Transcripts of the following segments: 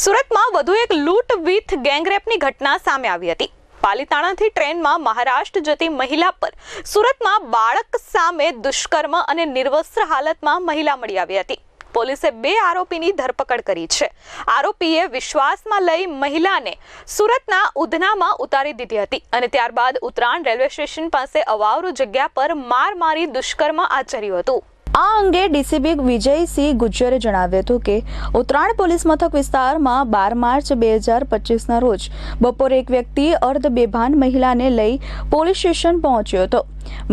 સુરતમાં વધુ એક લૂંટ વિથ ગેંગરેપની ઘટના સામે આવી હતી। પાલિતાણાથી ટ્રેનમાં મહારાષ્ટ્ર જતી મહિલા પર સુરતમાં બાળક સામે દુષ્કર્મ અને નિર્વસ્ત્ર હાલતમાં મહિલા મળી આવી હતી। પોલીસે 2 આરોપીની ધરપકડ કરી છે। આરોપીએ વિશ્વાસમાં લઈ મહિલાને સુરતના ઉધનામાં ઉતારી દીધી હતી અને ત્યારબાદ ઉત્તરાયણ રેલવે સ્ટેશન પાસે અવાવરૂ જગ્યા પર માર મારી દુષ્કર્મ આચર્યું હતું। આ અંગે ડીસીપી વિજયસિંહ ગુજ્જરે જણાવ્યું હતું કે ઉત્તરાયણ પોલીસ મથક વિસ્તારમાં 12 માર્ચ 2025ના રોજ બપોરે એક વ્યક્તિ અર્ધ બેભાન મહિલાને લઈ પોલીસ સ્ટેશન પહોંચ્યો હતો।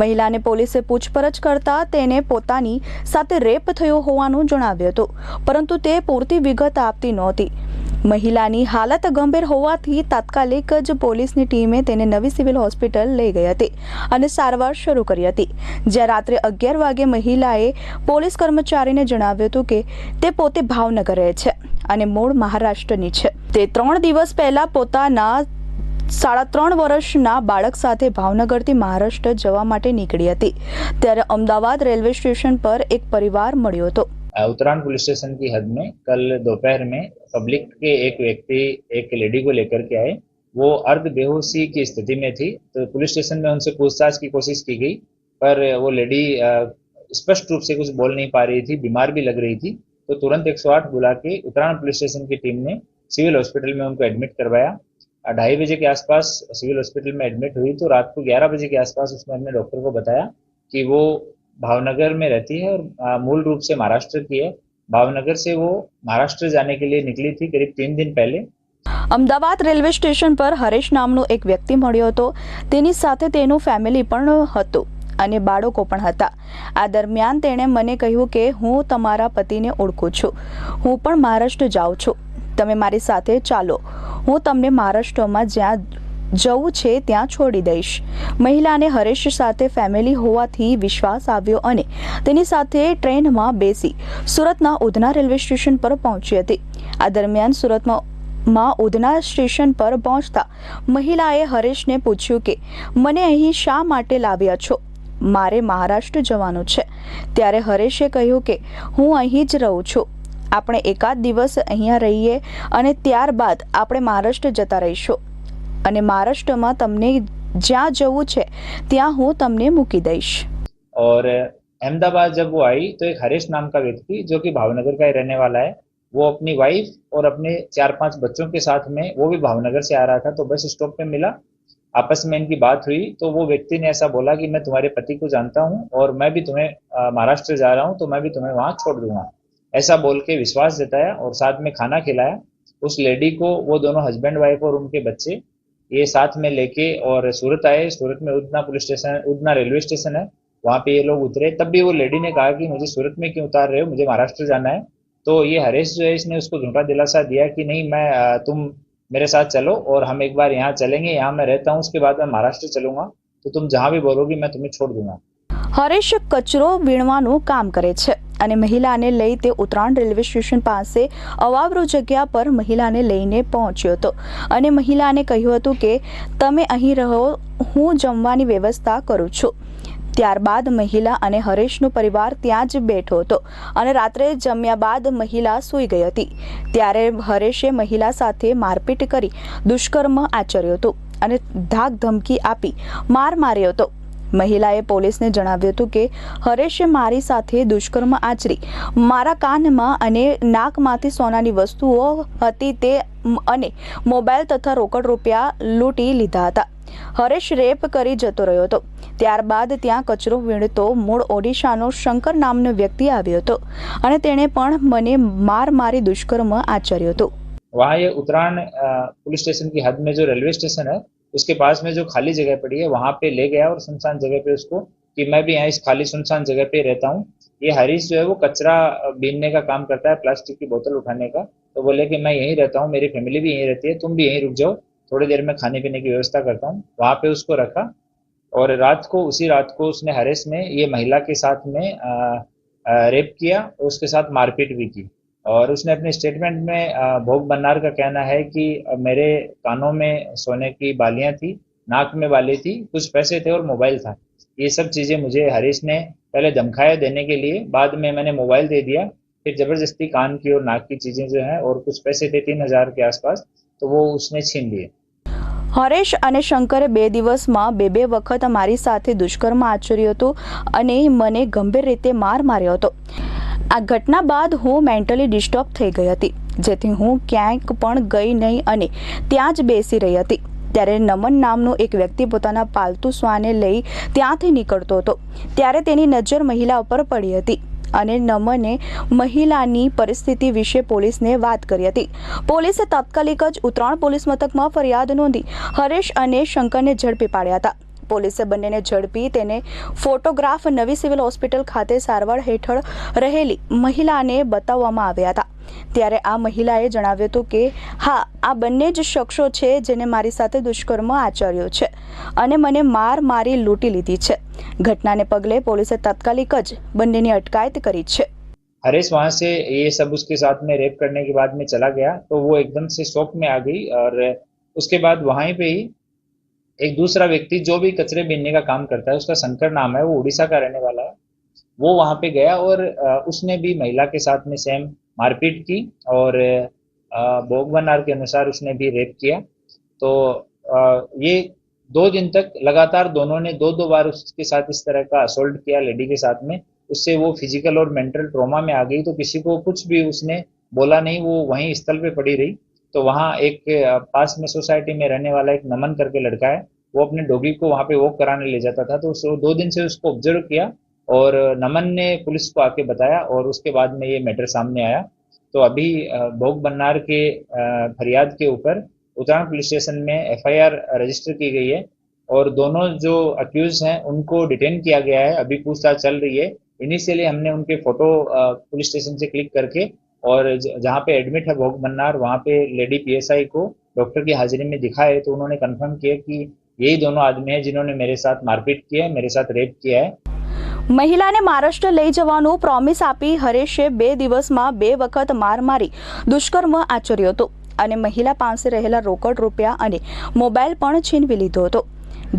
મહિલાને પોલીસે પૂછપરછ કરતા તેને પોતાની સાથે રેપ થયો હોવાનું જણાવ્યું હતું, પરંતુ તે પૂરતી વિગત આપતી નહોતી। મહિલાની હાલત ગંભીર હોવાથી તાત્કાલિક જ પોલીસની ટીમે તેને નવી સિવિલ હોસ્પિટલ લઈ ગઈ હતી અને સારવાર શરૂ કરી હતી। જ્યાં રાત્રે 11 વાગે મહિલાએ પોલીસ કર્મચારીને જણાવ્યું હતું કે તે પોતે ભાવનગર રહે છે અને મૂળ મહારાષ્ટ્રની છે। તે 3 દિવસ પહેલા પોતાના 3.5 વર્ષના બાળક સાથે ભાવનગરથી મહારાષ્ટ્ર जवा માટે નીકળી હતી। ત્યારે અમદાવાદ રેલવે स्टेशन पर एक परिवार મળ્યો હતો। उत्तरायण पुलिस स्टेशन की हद में कल दोपहर में पब्लिक के एक व्यक्ति एक लेडी को लेकर के आए। वो अर्ध बेहोशी की स्थिति में थी, तो पुलिस स्टेशन में उनसे पूछताछ की कोशिश की गई, पर वो लेडी स्पष्ट रूप से कुछ बोल नहीं पा रही थी, बीमार भी लग रही थी। तो तुरंत 108 बुला के उत्तरायण पुलिस स्टेशन की टीम ने सिविल हॉस्पिटल में उनको एडमिट करवाया। 2:30 बजे के आसपास सिविल हॉस्पिटल में एडमिट हुई तो रात को 11 बजे के आसपास उसने अपने डॉक्टर को बताया कि वो भावनगर में रहती है और मूल रूप से महाराष्ट्र की है। भावनगर से वो महाराष्ट्र जाने के लिए निकली थी करीब 3 दिन पहले। અમદાવાદ રેલવે સ્ટેશન પર હરેશ નામનો એક વ્યક્તિ મળ્યો હતો। તેની સાથે તેનું ફેમિલી પણ હતું અને બાળકો પણ હતા। આ દરમિયાન તેણે મને કહ્યું કે હું તમારા પતિને ઓળખું છું, હું પણ મહારાષ્ટ્ર જાઉં છું, તમે મારી સાથે ચાલો, હું તમને મહારાષ્ટ્રમાં જ્યાં જવું છે ત્યાં છોડી દઈશ। મહિલાને હરેશ સાથે ફેમિલી હોવાથી વિશ્વાસ આવ્યો અને તેની સાથે ટ્રેનમાં બેસી સુરતના ઉધના રેલવે સ્ટેશન પર પહોંચી હતી। આ દરમિયાન સુરતમાં ઉધના સ્ટેશન પર પહોંચતા મહિલાએ હરેશને પૂછ્યું કે મને અહીં શા માટે લાવ્યા છો, મારે મહારાષ્ટ્ર જવાનું છે। ત્યારે હરેશે કહ્યું કે હું અહીં જ રહું છું, આપણે એકાદ દિવસ અહીંયા રહીએ અને ત્યારબાદ આપણે મહારાષ્ટ્ર જતા રહીશું અને મહારાષ્ટ્રમાં તમને જ્યાં જવું છે ત્યાં હું તમને મૂકી દઈશ। और अहमदाबाद जब वो आई तो एक हरीश नाम का व्यक्ति जो कि भावनगर का ही रहने वाला है, वो अपनी वाइफ और अपने 4-5 बच्चों के साथ में, वो भी भावनगर से आ रहा था, तो बस स्टॉप पे मिला। आपस में इनकी बात हुई तो वो व्यक्ति ने ऐसा बोला कि मैं तुम्हारे पति को जानता हूँ और मैं भी तुम्हें महाराष्ट्र जा रहा हूँ, तो मैं भी तुम्हें वहाँ छोड़ दूंगा, ऐसा बोल के विश्वास जताया और साथ में खाना खिलाया। उस लेडी को वो दोनों हस्बैंड वाइफ और उनके बच्चे ये साथ में लेके और सूरत आए। सूरत में Udhna police station, Udhna railway station है, वहाँ पे ये लोग उतरे। तब भी वो लेडी ने कहा कि मुझे सूरत में क्यों उतार रहे हो, मुझे महाराष्ट्र जाना है। तो ये हरेश जो है इसने उसको झूठा दिलासा दिया कि नहीं, मैं तुम मेरे साथ चलो और हम एक बार यहाँ चलेंगे, यहाँ मैं रहता हूँ, उसके बाद मैं महाराष्ट्र चलूंगा, तो तुम जहाँ भी बोलोगी मैं तुम्हें छोड़ दूंगा। હરેશ કચરો વીણવાનું કામ કરે છે અને મહિલાને લઈ તે ઉત્તરાયણ રેલવે સ્ટેશન પાસે અવાવરૂ જગ્યા પર મહિલાને લઈને પહોંચ્યો હતો અને મહિલાને કહ્યું હતું કે તમે અહીં રહો, હું જમવાની વ્યવસ્થા કરું છું। ત્યારબાદ મહિલા અને હરેશનો પરિવાર ત્યાં જ બેઠો હતો અને રાત્રે જમ્યા બાદ મહિલા સૂઈ ગઈ હતી। ત્યારે હરેશે મહિલા સાથે મારપીટ કરી દુષ્કર્મ આચર્યું હતું અને ધાક ધમકી આપી માર માર્યો હતો। મહિલાએ પોલીસને જણાવ્યું હતું કે હરેશે મારી સાથે દુષ્કર્મ આચરી મારા કાનમાં અને નાકમાંથી સોનાની વસ્તુઓ હતી તે અને મોબાઈલ તથા રોકડ રૂપિયા લૂંટી લીધા હતા। હરેશ રેપ કરી જતો રહ્યો હતો। ત્યારબાદ ત્યાં કચરો વીણતો મૂળ ઓડિશાનો શંકર નામનો વ્યક્તિ આવ્યો હતો અને તેણે પણ મને માર મારી દુષ્કર્મ આચર્યું હતું। वहाँ ये उत्तरायण पुलिस स्टेशन की हद में जो रेलवे स्टेशन है उसके पास में जो खाली जगह पड़ी है वहाँ पे ले गया और सुनसान जगह पे उसको कि मैं भी यहाँ इस खाली सुनसान जगह पे रहता हूँ। ये हरीश जो है वो कचरा बीनने का काम करता है, प्लास्टिक की बोतल उठाने का। तो बोले कि मैं यहीं रहता हूँ, मेरी फैमिली भी यहीं रहती है, तुम भी यहीं रुक जाओ, थोड़ी देर में खाने पीने की व्यवस्था करता हूँ। वहाँ पे उसको रखा और उसी रात को उसने हरीश ने ये महिला के साथ में रेप किया और उसके साथ मारपीट भी की। और उसने अपने स्टेटमेंट में भोग बन्नार का कहना है कि मेरे कानों में सोने की बालियां थी, नाक में बाली थी, कुछ पैसे थे और मोबाइल था। ये सब चीज़ें मुझे हरीश ने पहले धमकाया देने के लिए, बाद में मैंने मोबाइल दे दिया फिर जबरदस्ती कान की और नाक की चीजें जो है और कुछ पैसे थे 3,000 के आसपास, तो वो उसने छीन लिए। હરેશ અને શંકરે 2 દિવસમાં બે વખત મારી સાથે દુષ્કર્મ આચર્યું હતું અને મને ગંભીર રીતે માર માર્યો હતો. આ ઘટના બાદ હું મેન્ટલી ડિસ્ટર્બ થઈ ગઈ હતી, જેથી હું ક્યાંક પણ ગઈ નહીં અને ત્યાં જ બેસી રહી હતી. ત્યારે નમન નામનો એક વ્યક્તિ પોતાના પાલતુ શ્વાનને લઈ ત્યાંથી નીકળતો હતો. ત્યારે તેની નજર મહિલા ઉપર પડી હતી અને નમને મહિલાની પરિસ્થિતિ વિશે પોલીસને વાત કરી હતી. પોલીસે તાત્કાલિક જ ઉત્તરાણ પોલીસ મથકમાં ફરિયાદ નોંધી હરેશ અને શંકરને ઝડપી પાડ્યા હતા. પોલીસે બંનેને ઝડપી તેને ફોટોગ્રાફ નવી સિવિલ હોસ્પિટલ ખાતે સારવાર હેઠળ રહેલી મહિલાને બતાવવામાં આવ્યા હતા. ત્યારે આ મહિલાએ જણાવ્યું હતું કે હા, આ બંને જ શખ્સો છે જેને મારી સાથે દુષ્કર્મ આચર્યો છે અને મને મારી લૂંટી લીધી છે. ઘટનાને પગલે પોલીસે તાત્કાલિક જ બંનેની અટકાયત કરી છે. हरेश वहां से ये सब उसके साथ में रेप करने के बाद में चला गया, तो वो एकदम से शॉक में आ गई और उसके बाद वहीं पे ही एक दूसरा व्यक्ति जो भी कचरे बीनने का काम करता है, उसका शंकर नाम है, वो उड़ीसा का रहने वाला है, वो वहां पे गया और उसने भी महिला के साथ में सेम मारपीट की और भोग बनार के अनुसार उसने भी रेप किया। तो ये 2 दिन तक लगातार दोनों ने 2 बार उसके साथ इस तरह का असोल्ट किया लेडी के साथ में। उससे वो फिजिकल और मेंटल ट्रॉमा में आ गई, तो किसी को कुछ भी उसने बोला नहीं, वो वहीं स्थल पे पड़ी रही। तो वहाँ एक पास में सोसाइटी में रहने वाला एक नमन करके लड़का है, वो अपने डॉगी को वहाँ पे वॉक कराने ले जाता था, तो 2 दिन से उसको ऑब्जर्व किया और नमन ने पुलिस को आके बताया और उसके बाद में ये मैटर सामने आया। तो अभी भोग बन्नार के फरियाद के ऊपर उतराण पुलिस स्टेशन में FIR रजिस्टर की गई है और दोनों जो अक्यूज हैं उनको डिटेन किया गया है। अभी पूछताछ चल रही है। इनिशियली हमने उनके फोटो पुलिस स्टेशन से क्लिक करके और जहाँ पे एडमिट है भोग बन्नार, वहाँ पे लेडी PSI को डॉक्टर की हाजिरी में दिखाए, तो उन्होंने कंफर्म किया कि यही दोनों आदमी हैं जिन्होंने मेरे साथ मारपीट की है, मेरे साथ रेप किया है। મહિલાને મહારાષ્ટ્ર લઈ જવાનું પ્રોમિસ આપી હરેશે 2 દિવસમાં 2 વખત માર મારી દુષ્કર્મ આચર્યો હતો અને મહિલા પાસે રહેલા રોકડ રૂપિયા અને મોબાઈલ પણ છીનવી લીધો હતો.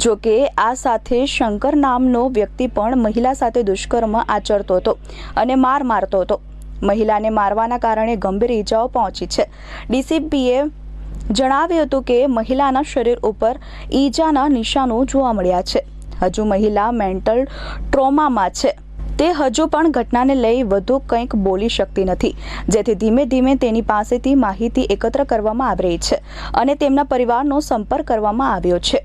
જો કે આ સાથે શંકર નામનો વ્યક્તિ પણ મહિલા સાથે દુષ્કર્મ આચરતો હતો અને માર મારતો હતો. મહિલાને મારવાના કારણે ગંભીર ઈજાઓ પહોંચી છે. DCPએ જણાવ્યું હતું કે મહિલાના શરીર ઉપર ઈજાના નિશાનો જોવા મળ્યા છે. હજુ મહિલા મેન્ટલ ટ્રોમામાં છે. તે હજુ પણ ઘટનાને લઈ વધુ કંઈક બોલી શકતી નથી, જેથી ધીમે ધીમે તેની પાસેથી માહિતી એકત્ર કરવામાં આવી રહી છે અને તેમના પરિવારનો સંપર્ક કરવામાં આવ્યો છે.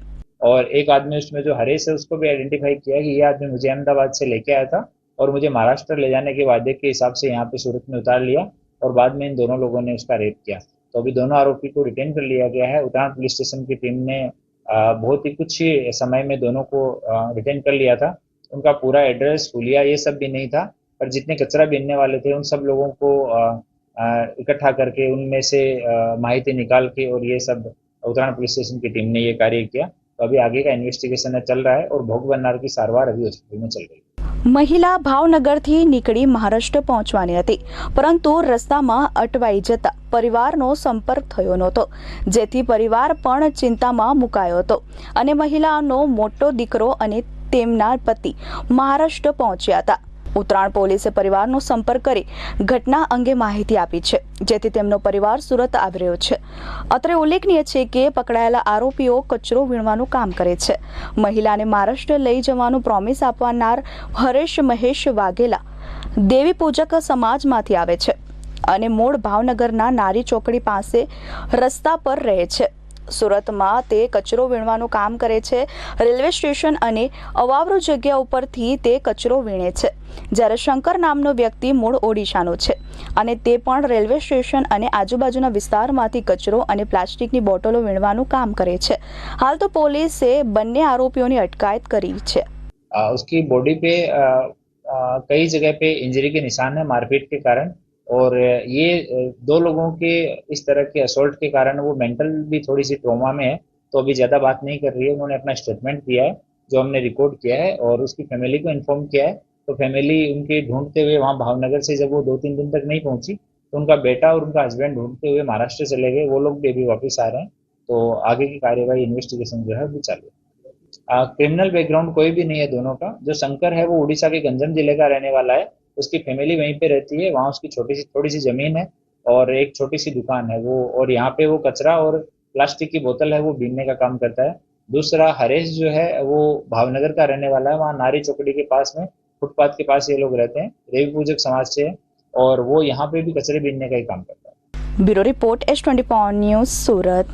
और एक आदमी उसमें जो हरेश है उसको भी आइडेंटिफाई किया कि ये आदमी मुझे अहमदाबाद से लेके आया था और मुझे महाराष्ट्र ले जाने के वादे के हिसाब से यहाँ पे सूरत में उतार लिया और बाद में इन दोनों लोगों ने उसका रेप किया। तो अभी दोनों आरोपी को रिटेन कर लिया गया है। उतराण पुलिस स्टेशन की टीम ने बहुत ही कुछ ही समय में दोनों को रिटेन कर लिया था। उनका पूरा एड्रेस, हुलिया, ये सब भी नहीं था, पर जितने कचरा बीनने वाले थे उन सब लोगों को इकट्ठा करके उनमें से माहिती निकाल के और ये सब उतराण पुलिस स्टेशन की टीम ने ये कार्य किया। तो अभी आगे का इन्वेस्टिगेशन चल रहा है और भोग बन्नार की सारवार अभी हॉस्पिटल में चल रही है। મહિલા ભાવનગરથી નીકળી મહારાષ્ટ્ર પહોંચવાની હતી, પરંતુ રસ્તામાં અટવાઈ જતા પરિવારનો સંપર્ક થયો નહોતો, જેથી પરિવાર પણ ચિંતામાં મુકાયો હતો અને મહિલાનો મોટો દીકરો અને તેમના પતિ મહારાષ્ટ્ર પહોંચ્યા હતા. ઉત્તરાણ પોલીસે પરિવારનો સંપર્ક કરી ઘટના અંગે માહિતી આપી છે, જેથી તેમનો પરિવાર સુરત આવી રહ્યો છે. અત્રે ઉલ્લેખનીય છે કે પકડાયેલા આરોપીઓ કચરો વીણવાનું કામ કરે છે. મહિલાને મહારાષ્ટ્ર લઈ જવાનું પ્રોમિસ આપનાર હરેશ મહેશ વાઘેલા દેવી પૂજક સમાજમાંથી આવે છે અને મૂળ ભાવનગરના નારી ચોકડી પાસે રસ્તા પર રહે છે. સુરતમાં તે કચરો વીણવાનું કામ કરે છે. રેલવે સ્ટેશન અને અવાવરૂ જગ્યા ઉપરથી તે કચરો વીણે છે. જ્યારે શંકર નામનો વ્યક્તિ મૂળ ઓડિશાનો છે અને તે પણ રેલવે સ્ટેશન અને આજુબાજુના વિસ્તારમાંથી કચરો અને પ્લાસ્ટિકની બોટલો વીણવાનું કામ કરે છે. હાલ તો પોલીસે બંને આરોપીઓની અટકાયત કરી છે. उसकी बॉडी पे कई जगह पे इंजरी के निशान है मारपीट के कारण, और ये 2 लोगों के इस तरह के असोल्ट के कारण वो मेंटल भी थोड़ी सी ट्रॉमा में है, तो अभी ज़्यादा बात नहीं कर रही है। उन्होंने अपना स्टेटमेंट दिया है जो हमने रिकॉर्ड किया है और उसकी फैमिली को इन्फॉर्म किया है। तो फैमिली उनके ढूंढते हुए वहाँ भावनगर से जब वो 2-3 दिन तक नहीं पहुंची, तो उनका बेटा और उनका हस्बैंड ढूंढते हुए महाराष्ट्र चले गए। वो लोग भी अभी वापस आ रहे हैं, तो आगे की कार्यवाही इन्वेस्टिगेशन जो है वो चालू है। क्रिमिनल बैकग्राउंड कोई भी नहीं है दोनों का। जो शंकर है वो उड़ीसा के गंजम जिले का रहने वाला है उसकी फैमिली वहीं पे रहती है, वहाँ उसकी थोड़ी सी ज़मीन है और एक छोटी सी दुकान है वो, और यहाँ पे वो कचरा और प्लास्टिक की बोतल है वो बीनने का काम करता है। दूसरा हरेश जो है वो भावनगर का रहने वाला है, वहाँ नारी चौकड़ी के पास में फुटपाथ के पास ये लोग रहते हैं, देवी पूजक समाज से है और वो यहाँ पे भी कचरे बीनने का ही काम करता है। ब्यूरो रिपोर्ट H24 न्यूज़ सूरत।